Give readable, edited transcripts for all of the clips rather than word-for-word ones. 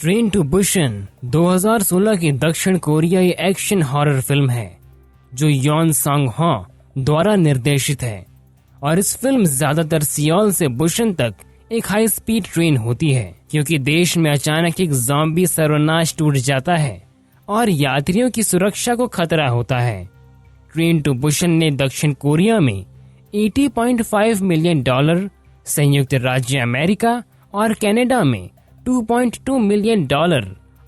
Train to Busan 2016 की दक्षिण कोरियाई एक्शन हॉरर फिल्म है जो यॉन सांग हो द्वारा निर्देशित है और इस फिल्म ज्यादातर सियोल से बुसान तक एक हाई स्पीड ट्रेन होती है क्योंकि देश में अचानक एक ज़ॉम्बी सर्वनाश टूट जाता है और यात्रियों की सुरक्षा को खतरा होता है। ट्रेन टू बुसान ने दक्षिण कोरिया में $80.5 मिलियन, संयुक्त राज्य अमेरिका और कनाडा में $2.2 मिलियन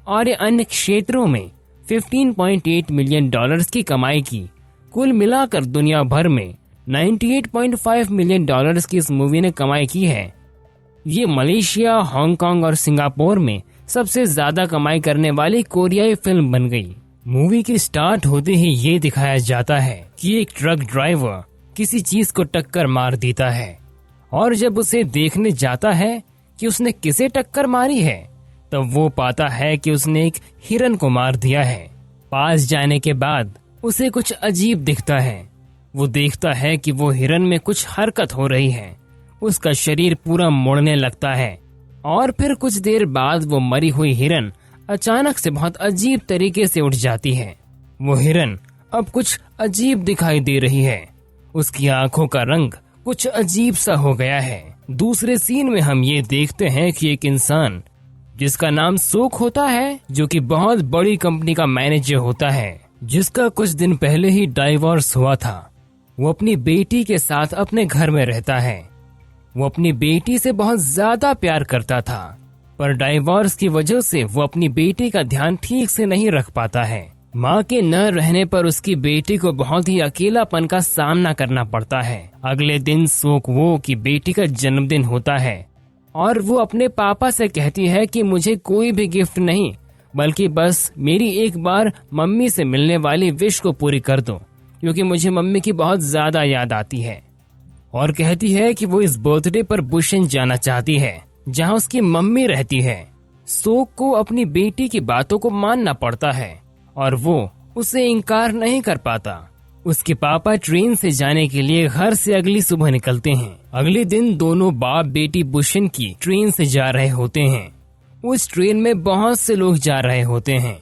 और अन्य क्षेत्रों में $15.8 मिलियन की कमाई की। कुल मिलाकर दुनिया भर में $98.5 मिलियन की इस मूवी ने कमाई की है। ये मलेशिया, हांगकांग और सिंगापुर में सबसे ज्यादा कमाई करने वाली कोरियाई फिल्म बन गई। मूवी के स्टार्ट होते ही ये दिखाया जाता है कि एक ट्रक ड्राइवर किसी चीज को टक्कर मार देता है और जब उसे देखने जाता है कि उसने किसे टक्कर मारी है तब वो पाता है कि उसने एक हिरन को मार दिया है। पास जाने के बाद उसे कुछ अजीब दिखता है। वो देखता है कि वो हिरन में कुछ हरकत हो रही है। उसका शरीर पूरा मुड़ने लगता है और फिर कुछ देर बाद वो मरी हुई हिरन अचानक से बहुत अजीब तरीके से उठ जाती है। वो हिरन अब कुछ अजीब दिखाई दे रही है। उसकी आंखों का रंग कुछ अजीब सा हो गया है। दूसरे सीन में हम ये देखते हैं कि एक इंसान जिसका नाम सोक होता है, जो कि बहुत बड़ी कंपनी का मैनेजर होता है, जिसका कुछ दिन पहले ही डाइवोर्स हुआ था, वो अपनी बेटी के साथ अपने घर में रहता है। वो अपनी बेटी से बहुत ज्यादा प्यार करता था, पर डाइवोर्स की वजह से वो अपनी बेटी का ध्यान ठीक से नहीं रख पाता है। माँ के न रहने पर उसकी बेटी को बहुत ही अकेलापन का सामना करना पड़ता है। अगले दिन सोक वो की बेटी का जन्मदिन होता है और वो अपने पापा से कहती है कि मुझे कोई भी गिफ्ट नहीं, बल्कि बस मेरी एक बार मम्मी से मिलने वाली विश को पूरी कर दो, क्योंकि मुझे मम्मी की बहुत ज्यादा याद आती है। और कहती है कि वो इस बर्थडे पर बुसान जाना चाहती है जहाँ उसकी मम्मी रहती है। सोक को अपनी बेटी की बातों को मानना पड़ता है और वो उसे इनकार नहीं कर पाता। उसके पापा ट्रेन से जाने के लिए घर से अगली सुबह निकलते हैं। अगले दिन दोनों बाप बेटी बुसान की ट्रेन से जा रहे होते हैं। उस ट्रेन में बहुत से लोग जा रहे होते हैं।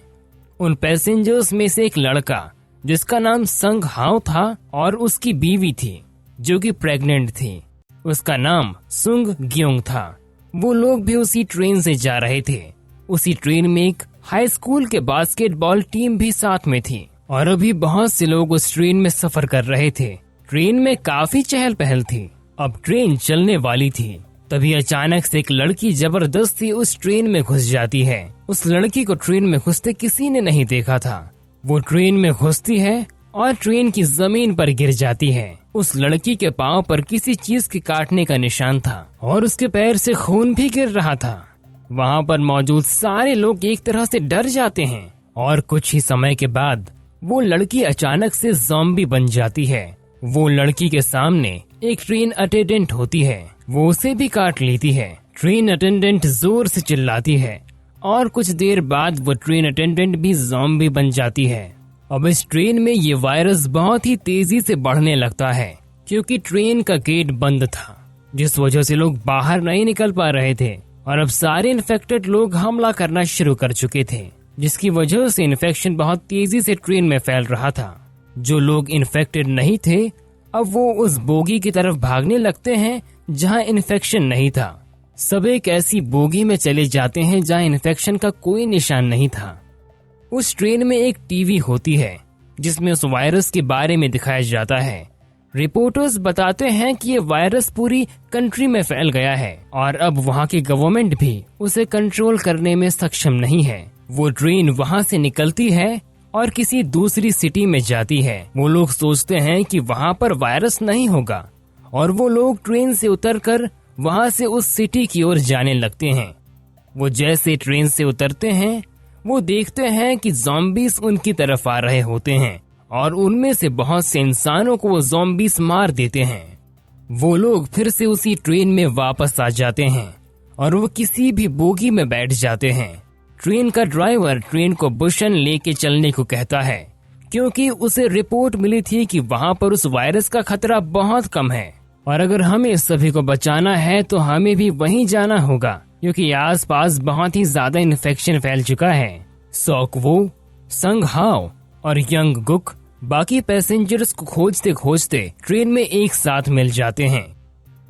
उन पैसेंजर्स में से एक लड़का जिसका नाम संग हाओ था और उसकी बीवी थी जो कि प्रेग्नेंट थी, उसका नाम सुंग ग्योंग था। वो लोग भी उसी ट्रेन से जा रहे थे। उसी ट्रेन में एक हाई स्कूल के बास्केटबॉल टीम भी साथ में थी और अभी बहुत से लोग उस ट्रेन में सफर कर रहे थे। ट्रेन में काफी चहल पहल थी। अब ट्रेन चलने वाली थी, तभी अचानक से एक लड़की जबरदस्ती उस ट्रेन में घुस जाती है। उस लड़की को ट्रेन में घुसते किसी ने नहीं देखा था। वो ट्रेन में घुसती है और ट्रेन की जमीन पर गिर जाती है। उस लड़की के पांव पर किसी चीज के काटने का निशान था और उसके पैर से खून भी गिर रहा था। वहाँ पर मौजूद सारे लोग एक तरह से डर जाते हैं और कुछ ही समय के बाद वो लड़की अचानक से ज़ॉम्बी बन जाती है। वो लड़की के सामने एक ट्रेन अटेंडेंट होती है, वो उसे भी काट लेती है। ट्रेन अटेंडेंट जोर से चिल्लाती है और कुछ देर बाद वो ट्रेन अटेंडेंट भी ज़ॉम्बी बन जाती है। अब इस ट्रेन में ये वायरस बहुत ही तेजी से बढ़ने लगता है क्योंकि ट्रेन का गेट बंद था, जिस वजह से लोग बाहर नहीं निकल पा रहे थे और अब सारे इन्फेक्टेड लोग हमला करना शुरू कर चुके थे, जिसकी वजह से इन्फेक्शन बहुत तेजी से ट्रेन में फैल रहा था। जो लोग इन्फेक्टेड नहीं थे अब वो उस बोगी की तरफ भागने लगते हैं जहां इन्फेक्शन नहीं था। सब एक ऐसी बोगी में चले जाते हैं जहां इन्फेक्शन का कोई निशान नहीं था। उस ट्रेन में एक टीवी होती है जिसमें उस वायरस के बारे में दिखाया जाता है। रिपोर्टर्स बताते हैं कि ये वायरस पूरी कंट्री में फैल गया है और अब वहाँ की गवर्नमेंट भी उसे कंट्रोल करने में सक्षम नहीं है। वो ट्रेन वहाँ से निकलती है और किसी दूसरी सिटी में जाती है। वो लोग सोचते हैं कि वहाँ पर वायरस नहीं होगा और वो लोग ट्रेन से उतरकर वहाँ से उस सिटी की ओर जाने लगते हैं। वो जैसे ट्रेन से उतरते हैं वो देखते हैं कि ज़ॉम्बीज उनकी तरफ आ रहे होते हैं और उनमें से बहुत से इंसानों को वो ज़ॉम्बीज मार देते हैं। वो लोग फिर से उसी ट्रेन में वापस आ जाते हैं और वो किसी भी बोगी में बैठ जाते हैं। ट्रेन का ड्राइवर ट्रेन को बुसान लेके चलने को कहता है क्योंकि उसे रिपोर्ट मिली थी कि वहाँ पर उस वायरस का खतरा बहुत कम है और अगर हमें सभी को बचाना है तो हमें भी वहीं जाना होगा क्योंकि आसपास बहुत ही ज्यादा इन्फेक्शन फैल चुका है। सॉक वो, संग हाओ और यंग गुक बाकी पैसेंजर्स को खोजते खोजते ट्रेन में एक साथ मिल जाते हैं।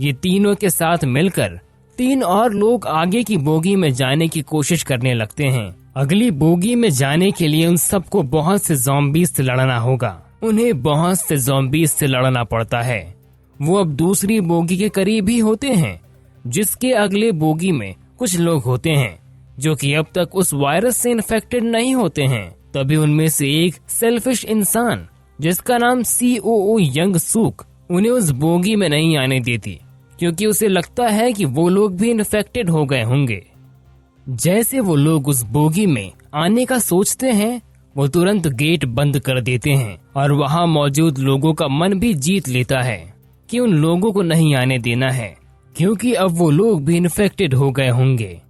ये तीनों के साथ मिलकर 3 और लोग आगे की बोगी में जाने की कोशिश करने लगते हैं। अगली बोगी में जाने के लिए उन सबको बहुत से ज़ॉम्बीज़ से लड़ना होगा। उन्हें बहुत से ज़ॉम्बीज़ से लड़ना पड़ता है। वो अब दूसरी बोगी के करीब ही होते हैं, जिसके अगले बोगी में कुछ लोग होते हैं जो कि अब तक उस वायरस से इन्फेक्टेड नहीं होते हैं। तभी उनमें से एक सेल्फिश इंसान जिसका नाम COO यंग सूक उन्हें उस बोगी में नहीं आने देती, क्योंकि उसे लगता है कि वो लोग भी इन्फेक्टेड हो गए होंगे। जैसे वो लोग उस बोगी में आने का सोचते हैं, वो तुरंत गेट बंद कर देते हैं और वहाँ मौजूद लोगों का मन भी जीत लेता है कि उन लोगों को नहीं आने देना है, क्योंकि अब वो लोग भी इन्फेक्टेड हो गए होंगे।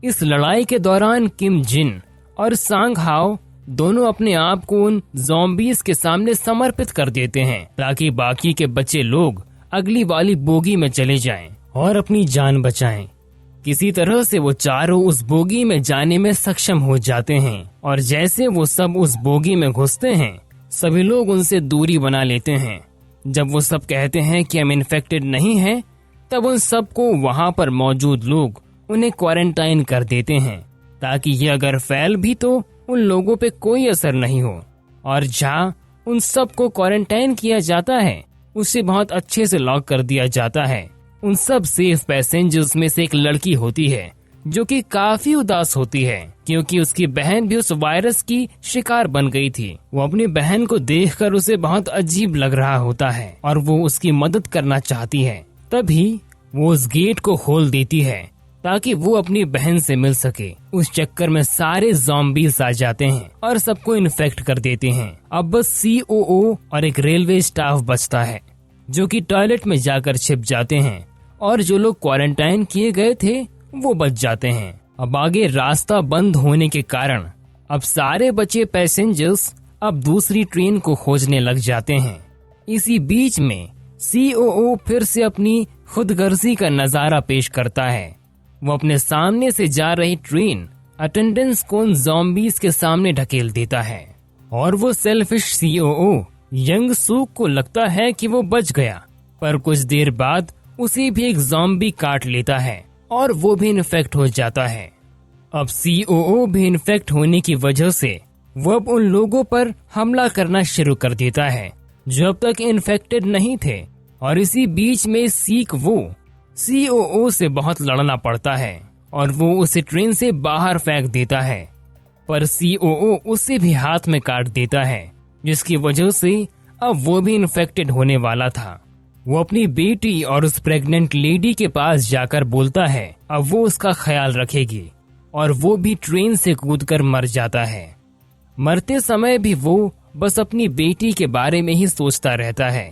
इस लड़ाई के दौरान किम जिन और सांग हाओ दोनों अपने आप को उन ज़ॉम्बीज़ के सामने समर्पित कर देते हैं, ताकि बाकी के बचे लोग अगली वाली बोगी में चले जाएं और अपनी जान बचाएं। किसी तरह से वो चारों उस बोगी में जाने में सक्षम हो जाते हैं, और जैसे वो सब उस बोगी में घुसते हैं, सभी लोग उनसे दूरी बना लेते हैं। जब वो सब कहते हैं कि हम इन्फेक्टेड नहीं हैं, तब उन सबको वहाँ पर मौजूद लोग उन्हें क्वारंटाइन कर देते हैं, ताकि ये अगर फैल भी तो उन लोगों पे कोई असर नहीं हो। और जहाँ उन सबको क्वारंटाइन किया जाता है, उसे बहुत अच्छे से लॉक कर दिया जाता है। उन सब सेफ पैसेंजर्स में से एक लड़की होती है जो कि काफी उदास होती है, क्योंकि उसकी बहन भी उस वायरस की शिकार बन गई थी। वो अपनी बहन को देखकर उसे बहुत अजीब लग रहा होता है और वो उसकी मदद करना चाहती है। तभी वो उस गेट को खोल देती है ताकि वो अपनी बहन से मिल सके। उस चक्कर में सारे ज़ॉम्बीज़ आ जाते हैं और सबको इन्फेक्ट कर देते हैं। अब बस COO और एक रेलवे स्टाफ बचता है, जो कि टॉयलेट में जाकर छिप जाते हैं, और जो लोग क्वारंटाइन किए गए थे वो बच जाते हैं। अब आगे रास्ता बंद होने के कारण अब सारे बचे पैसेंजर्स अब दूसरी ट्रेन को खोजने लग जाते हैं। इसी बीच में COO फिर से अपनी खुदगर्जी का नजारा पेश करता है। वो अपने सामने से जा रही ट्रेन अटेंडेंस को उन ज़ॉम्बीज़ के सामने ढकेल देता है, और वो सेल्फिश COO यंग सूक को लगता है कि वो बच गया, पर कुछ देर बाद उसे भी एक ज़ॉम्बी काट लेता है और वो भी इन्फेक्ट हो जाता है। अब COO भी इन्फेक्ट होने की वजह से वो अब उन लोगों पर हमला करना शुरू कर देता है जो अब तक इन्फेक्टेड नहीं थे, और इसी बीच में सीक वो COO से बहुत लड़ना पड़ता है और वो उसे ट्रेन से बाहर फेंक देता है, पर COO उसे भी हाथ में काट देता है, जिसकी वजह से अब वो भी इन्फेक्टेड होने वाला था। वो अपनी बेटी और उस प्रेग्नेंट लेडी के पास जाकर बोलता है अब वो उसका ख्याल रखेगी, और वो भी ट्रेन से कूदकर मर जाता है। मरते समय भी वो बस अपनी बेटी के बारे में ही सोचता रहता है।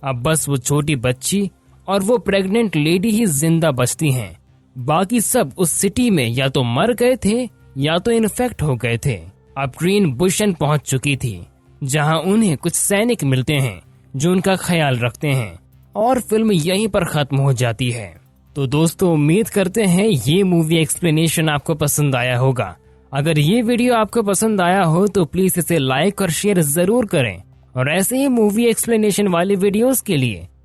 अब बस वो छोटी बच्ची और वो प्रेग्नेंट लेडी ही जिंदा बचती हैं। बाकी सब उस सिटी में या तो मर गए थे या तो इन्फेक्ट हो गए थे। अब ट्रेन बुशन पहुंच चुकी थी, जहां उन्हें कुछ सैनिक मिलते हैं जो उनका ख्याल रखते हैं, और फिल्म यहीं पर खत्म हो जाती है। तो दोस्तों, उम्मीद करते हैं ये मूवी एक्सप्लेनेशन आपको पसंद आया होगा। अगर ये वीडियो आपको पसंद आया हो तो प्लीज इसे लाइक और शेयर जरूर करें, और ऐसे ही मूवी एक्सप्लेनेशन वाले वीडियोस के लिए